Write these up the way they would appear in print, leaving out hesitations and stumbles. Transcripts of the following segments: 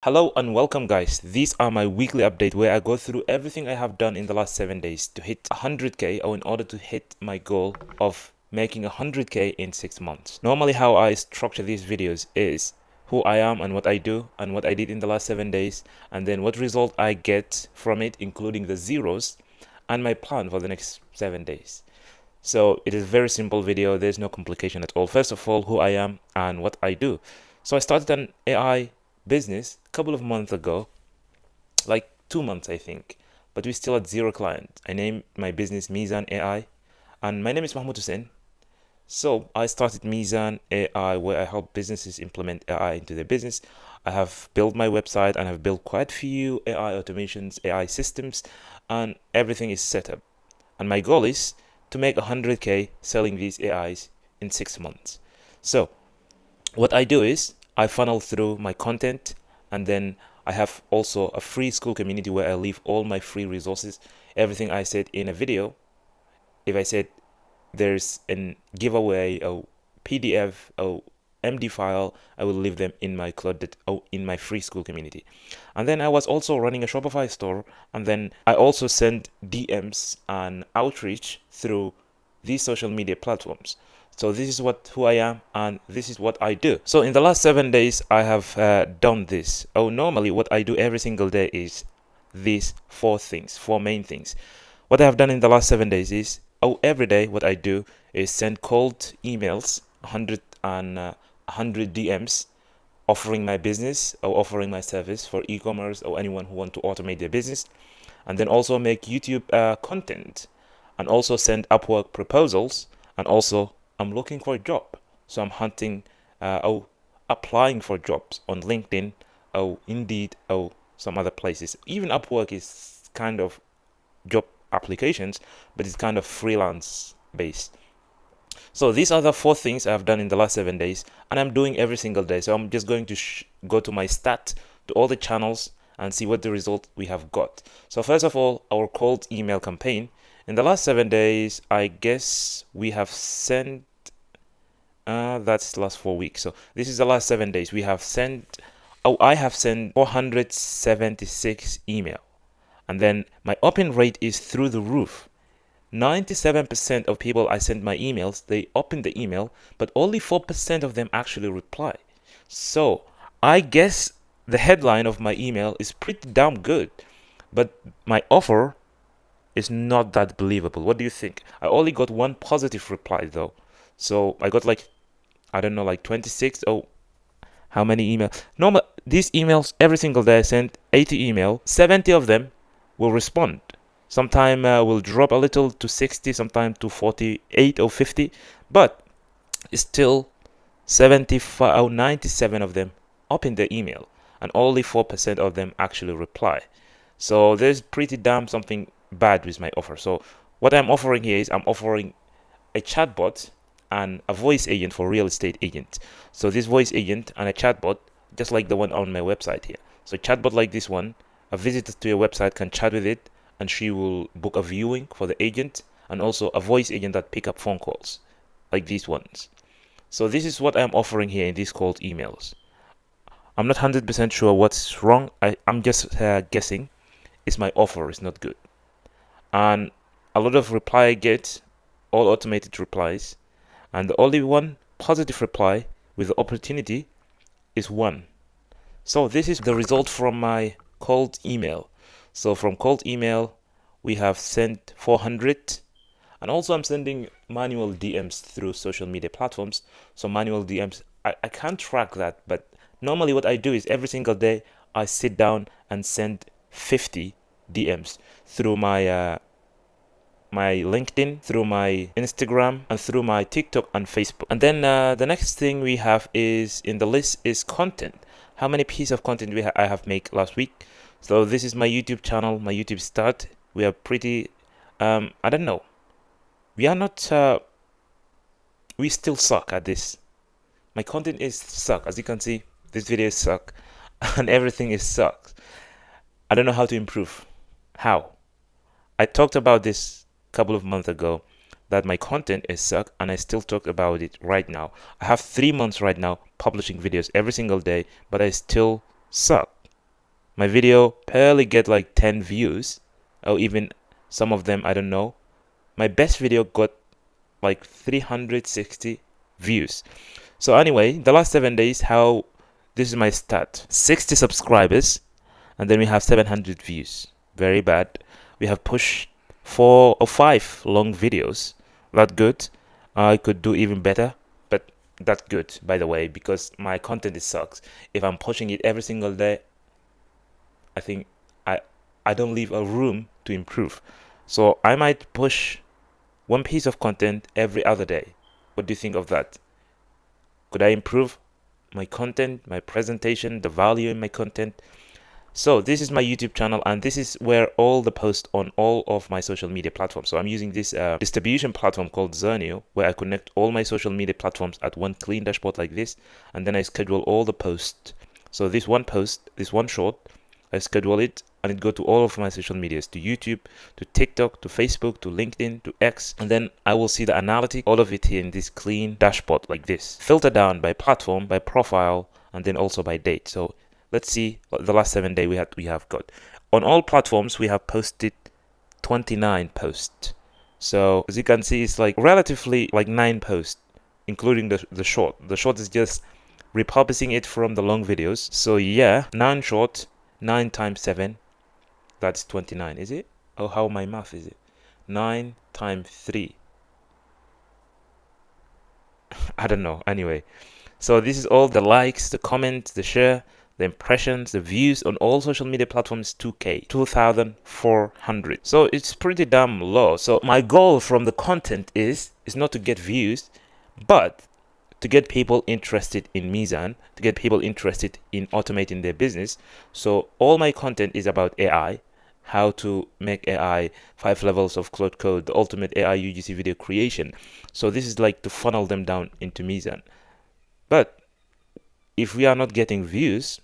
Hello and welcome guys. These are my weekly update where I go through everything I have done in the last 7 days to hit 100k or in order to hit my goal of making 100k in 6 months. Normally how I structure these videos is who I am and what I do and what I did in the last 7 days and then what result I get from it including the zeros and my plan for the next 7 days. So it is a very simple video. There's no complication at all. First of all, who I am and what I do. So I started an AI business a couple of months ago, like 2 months I think, but we still had zero client. I named my business Mizan AI, and my name is Mahmoud Hussein. So I started Mizan AI, where I help businesses implement AI into their business. I have built my website and have built quite a few AI automations, AI systems, and everything is set up. And my goal is to make 100k selling these AIs in 6 months. So what I do is I funnel through my content, and then I have also a free school community where I leave all my free resources. Everything I said in a video, if I said there's a giveaway or PDF or MD file, I will leave them in my cloud or in my free school community. And then I was also running a Shopify store, and then I also send DMs and outreach through these social media platforms. So this is who I am, and this is what I do. So in the last 7 days, I have done this. Normally what I do every single day is these four main things. What I have done in the last 7 days is, every day what I do is send cold emails, 100 DMs, offering my business or offering my service for e-commerce or anyone who want to automate their business, and then also make YouTube content, and also send Upwork proposals, and also I'm looking for a job. So I'm hunting or applying for jobs on LinkedIn or Indeed or some other places. Even Upwork is kind of job applications, but it's kind of freelance based. So these are the four things I've done in the last 7 days, and I'm doing every single day. So I'm just going to go to my stat, to all the channels, and see what the result we have got. So first of all, our cold email campaign. In the last 7 days, I guess we have sent, that's the last 4 weeks. So this is the last 7 days. We have sent, I have sent 476 email. And then my open rate is through the roof. 97% of people I send my emails, they open the email, but only 4% of them actually reply. So I guess the headline of my email is pretty damn good, but my offer is not that believable. What do you think? I only got one positive reply though. So I got like, I don't know, like 26. How many emails? Normal, these emails, every single day I send 80 email, 70 of them will respond. Sometime will drop a little to 60, sometime to 48 or 50, but still 75 or 97 of them open the email, and only 4% of them actually reply. So there's pretty damn something bad with my offer. So what I'm offering here is I'm offering a chatbot and a voice agent for real estate agents. So this voice agent and a chatbot, just like the one on my website here. So chatbot like this one, a visitor to your website can chat with it, and she will book a viewing for the agent, and also a voice agent that pick up phone calls like these ones. So this is what I'm offering here in these cold emails. I'm not 100% sure what's wrong. I'm just guessing. Is my offer is not good, and a lot of reply I get, all automated replies, and the only one positive reply with the opportunity is one. So this is the result from my cold email. So from cold email, we have sent 400, and also I'm sending manual DMs through social media platforms. So manual DMs, I can't track that, but normally what I do is every single day I sit down and send 50 DMs through my my LinkedIn, through my Instagram, and through my TikTok and Facebook. And then the next thing we have is in the list is content. How many pieces of content I have made last week? So this is my YouTube channel, my YouTube start. We are pretty, I don't know. We are not, we still suck at this. My content is suck. As you can see, this video is suck and everything is suck. I don't know how to improve. How? I talked about this a couple of months ago that my content is suck, and I still talk about it right now. I have 3 months right now publishing videos every single day, but I still suck. My video barely get like 10 views, or even some of them, I don't know. My best video got like 360 views. So anyway, the last 7 days, how this is my stat: 60 subscribers, and then we have 700 views. Very bad. We have pushed 4 or 5 long videos. That good. I could do even better, but that's good, by the way, because my content is sucks. If I'm pushing it every single day, I think I I don't leave a room to improve. So I might push one piece of content every other day. What do you think of that? Could I improve my content, my presentation, the value in my content? So this is my YouTube channel, and this is where all the posts on all of my social media platforms. So I'm using this distribution platform called Zernio, where I connect all my social media platforms at one clean dashboard like this, and then I schedule all the posts. So this one post, this one short, I schedule it, and it go to all of my social medias, to YouTube, to TikTok, to Facebook, to LinkedIn, to X, and then I will see the analytic, all of it here in this clean dashboard like this, filter down by platform, by profile, and then also by date. So let's see what the last 7 days we have got. On all platforms, we have posted 29 posts. So as you can see, it's like relatively like 9 posts, including the short. The short is just repurposing it from the long videos. So yeah, 9 short, 9 times 7, that's 29, is it? Oh, how my math is it? 9 times 3. I don't know. Anyway, so this is all the likes, the comments, the share, the impressions, the views on all social media platforms. 2K, 2,400. So it's pretty damn low. So my goal from the content is not to get views, but to get people interested in Mizan, to get people interested in automating their business. So all my content is about AI, how to make AI, 5 levels of Cloud Code, the ultimate AI UGC video creation. So this is like to funnel them down into Mizan. But if we are not getting views,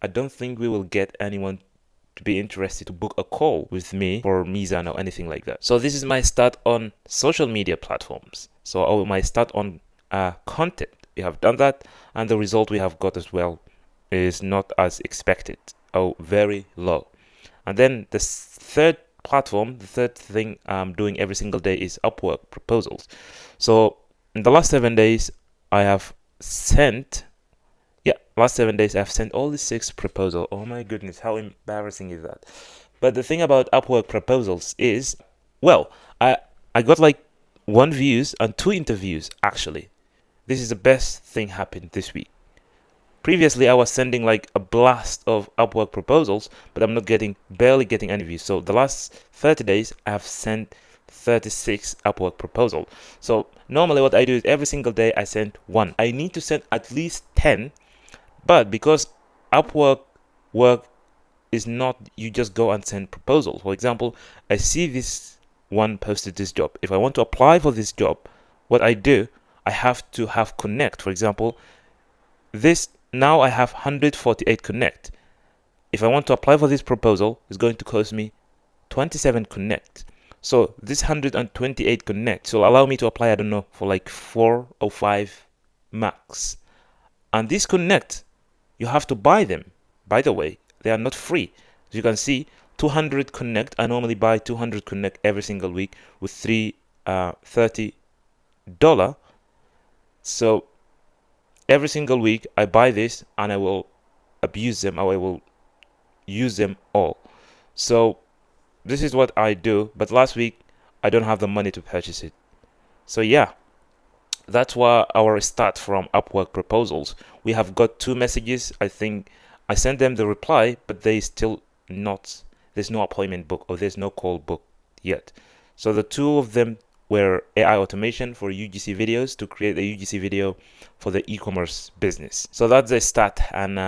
I don't think we will get anyone to be interested to book a call with me for Mizan or anything like that. So this is my start on social media platforms. So my start on content. We have done that, and the result we have got as well is not as expected. Very low. And then the third platform, the third thing I'm doing every single day is Upwork proposals. So in the last 7 days, I have sent last 7 days I've sent all the 6 proposals. Oh my goodness, how embarrassing is that? But the thing about Upwork proposals is, well, I got like 1 views and 2 interviews actually. This is the best thing happened this week. Previously I was sending like a blast of Upwork proposals, but I'm not barely getting any views. So the last 30 days I have sent 36 Upwork proposals. So normally what I do is every single day I send 1. I need to send at least 10. But because Upwork work is not you just go and send proposals. For example, I see this one posted this job. If I want to apply for this job, what I do, I have to have connect. For example, this now I have 148 connect. If I want to apply for this proposal, it's going to cost me 27 connect. So this 128 connect will allow me to apply, I don't know, for like 4 or 5 max. And this connect, you have to buy them. By the way, they are not free. As you can see, 200 connect. I normally buy 200 connect every single week with $30. So every single week I buy this and I will abuse them, or I will use them all. So this is what I do. But last week I don't have the money to purchase it. So yeah, that's why our start from Upwork proposals. We have got 2 messages. I think I sent them the reply, but they still not. There's no appointment book, or there's no call book yet. So the 2 of them were AI automation for UGC videos, to create a UGC video for the e-commerce business. So that's the start, and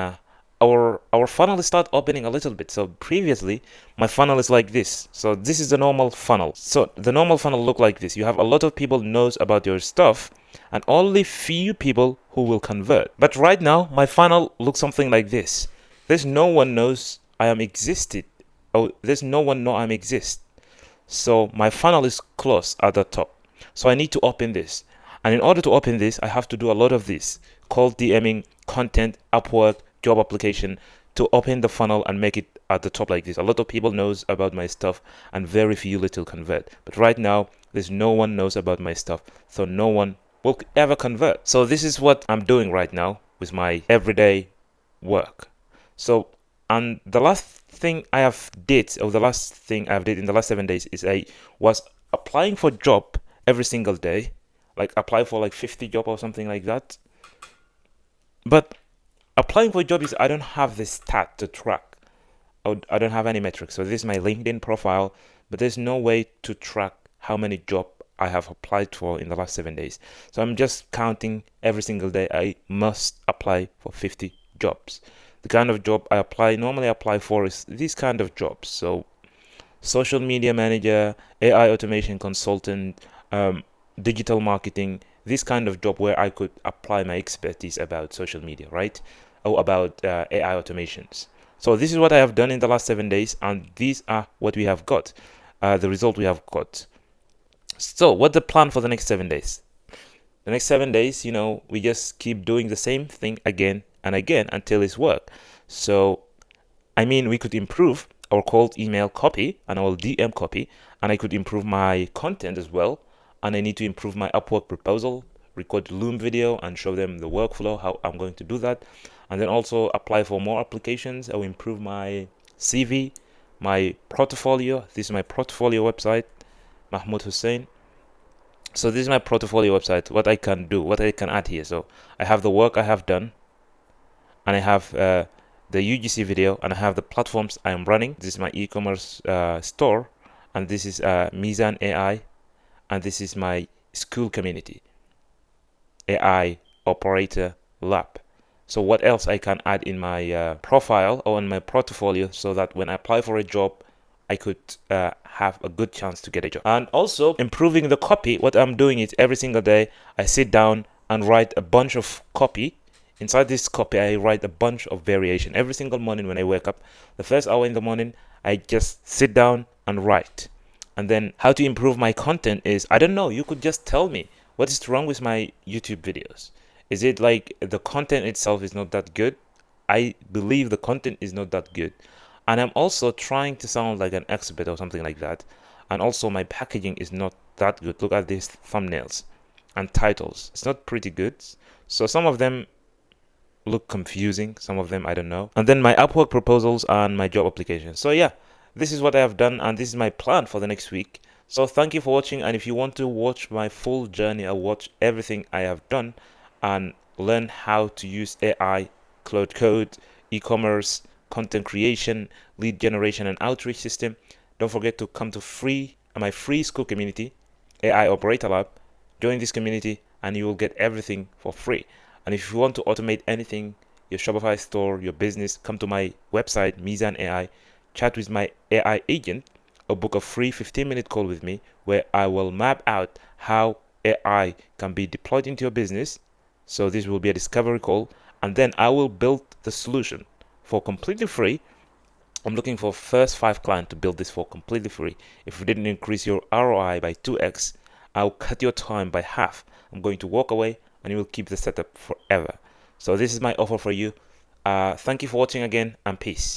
our funnel start opening a little bit. So previously my funnel is like this. So this is the normal funnel. So the normal funnel look like this. You have a lot of people knows about your stuff, and only few people who will convert. But right now my funnel looks something like this. There's no one knows I am existed. There's no one know I'm exist. So my funnel is closed at the top. So I need to open this. And in order to open this, I have to do a lot of this, cold DMing, content, Upwork, job application, to open the funnel and make it at the top like this. A lot of people knows about my stuff and very few little convert. But right now, there's no one knows about my stuff, so no one will ever convert. So this is what I'm doing right now with my everyday work. So, and the last thing I have did, or the last thing I've did in the last 7 days is I was applying for job every single day, like apply for like 50 job or something like that. But applying for jobs, I don't have the stat to track. I don't have any metrics. So this is my LinkedIn profile, but there's no way to track how many job I have applied for in the last 7 days. So I'm just counting every single day. I must apply for 50 jobs. The kind of job I normally apply for is these kind of jobs. So social media manager, AI automation consultant, digital marketing, this kind of job where I could apply my expertise about social media, right? Or about AI automations. So this is what I have done in the last 7 days, and these are what we have got, the result we have got. So what's the plan for the next 7 days? The next 7 days, we just keep doing the same thing again and again until it's work. So, we could improve our cold email copy and our DM copy, and I could improve my content as well. And I need to improve my Upwork proposal, record Loom video and show them the workflow, how I'm going to do that. And then also apply for more applications. I will improve my CV, my portfolio. This is my portfolio website, Mahmoud Hussein. So this is my portfolio website, what I can do, what I can add here. So I have the work I have done, and I have the UGC video, and I have the platforms I am running. This is my e-commerce store, and this is Mizan AI, and this is my school community, AI operator lab. So what else I can add in my profile or in my portfolio so that when I apply for a job, I could have a good chance to get a job. And also improving the copy. What I'm doing is every single day I sit down and write a bunch of copy. Inside this copy, I write a bunch of variation. Every single morning when I wake up, the first hour in the morning, I just sit down and write. And then how to improve my content is, I don't know, you could just tell me what is wrong with my YouTube videos. Is it like the content itself is not that good? I believe the content is not that good. And I'm also trying to sound like an expert or something like that. And also my packaging is not that good. Look at these thumbnails and titles. It's not pretty good. So some of them look confusing. Some of them, I don't know. And then my Upwork proposals and my job applications. So yeah, this is what I have done. And this is my plan for the next week. So thank you for watching. And if you want to watch my full journey, I'll watch everything I have done and learn how to use AI, cloud code, e-commerce, content creation, lead generation, and outreach system. Don't forget to come to my free school community, AI Operator Lab. Join this community and you will get everything for free. And if you want to automate anything, your Shopify store, your business, come to my website, Mizan AI, chat with my AI agent, or book a free 15-minute call with me where I will map out how AI can be deployed into your business. So this will be a discovery call, and then I will build the solution for completely free. I'm looking for first 5 clients to build this for completely free. If you didn't increase your ROI by 2x, I'll cut your time by half. I'm going to walk away and you will keep the setup forever. So this is my offer for you. Thank you for watching again, and peace.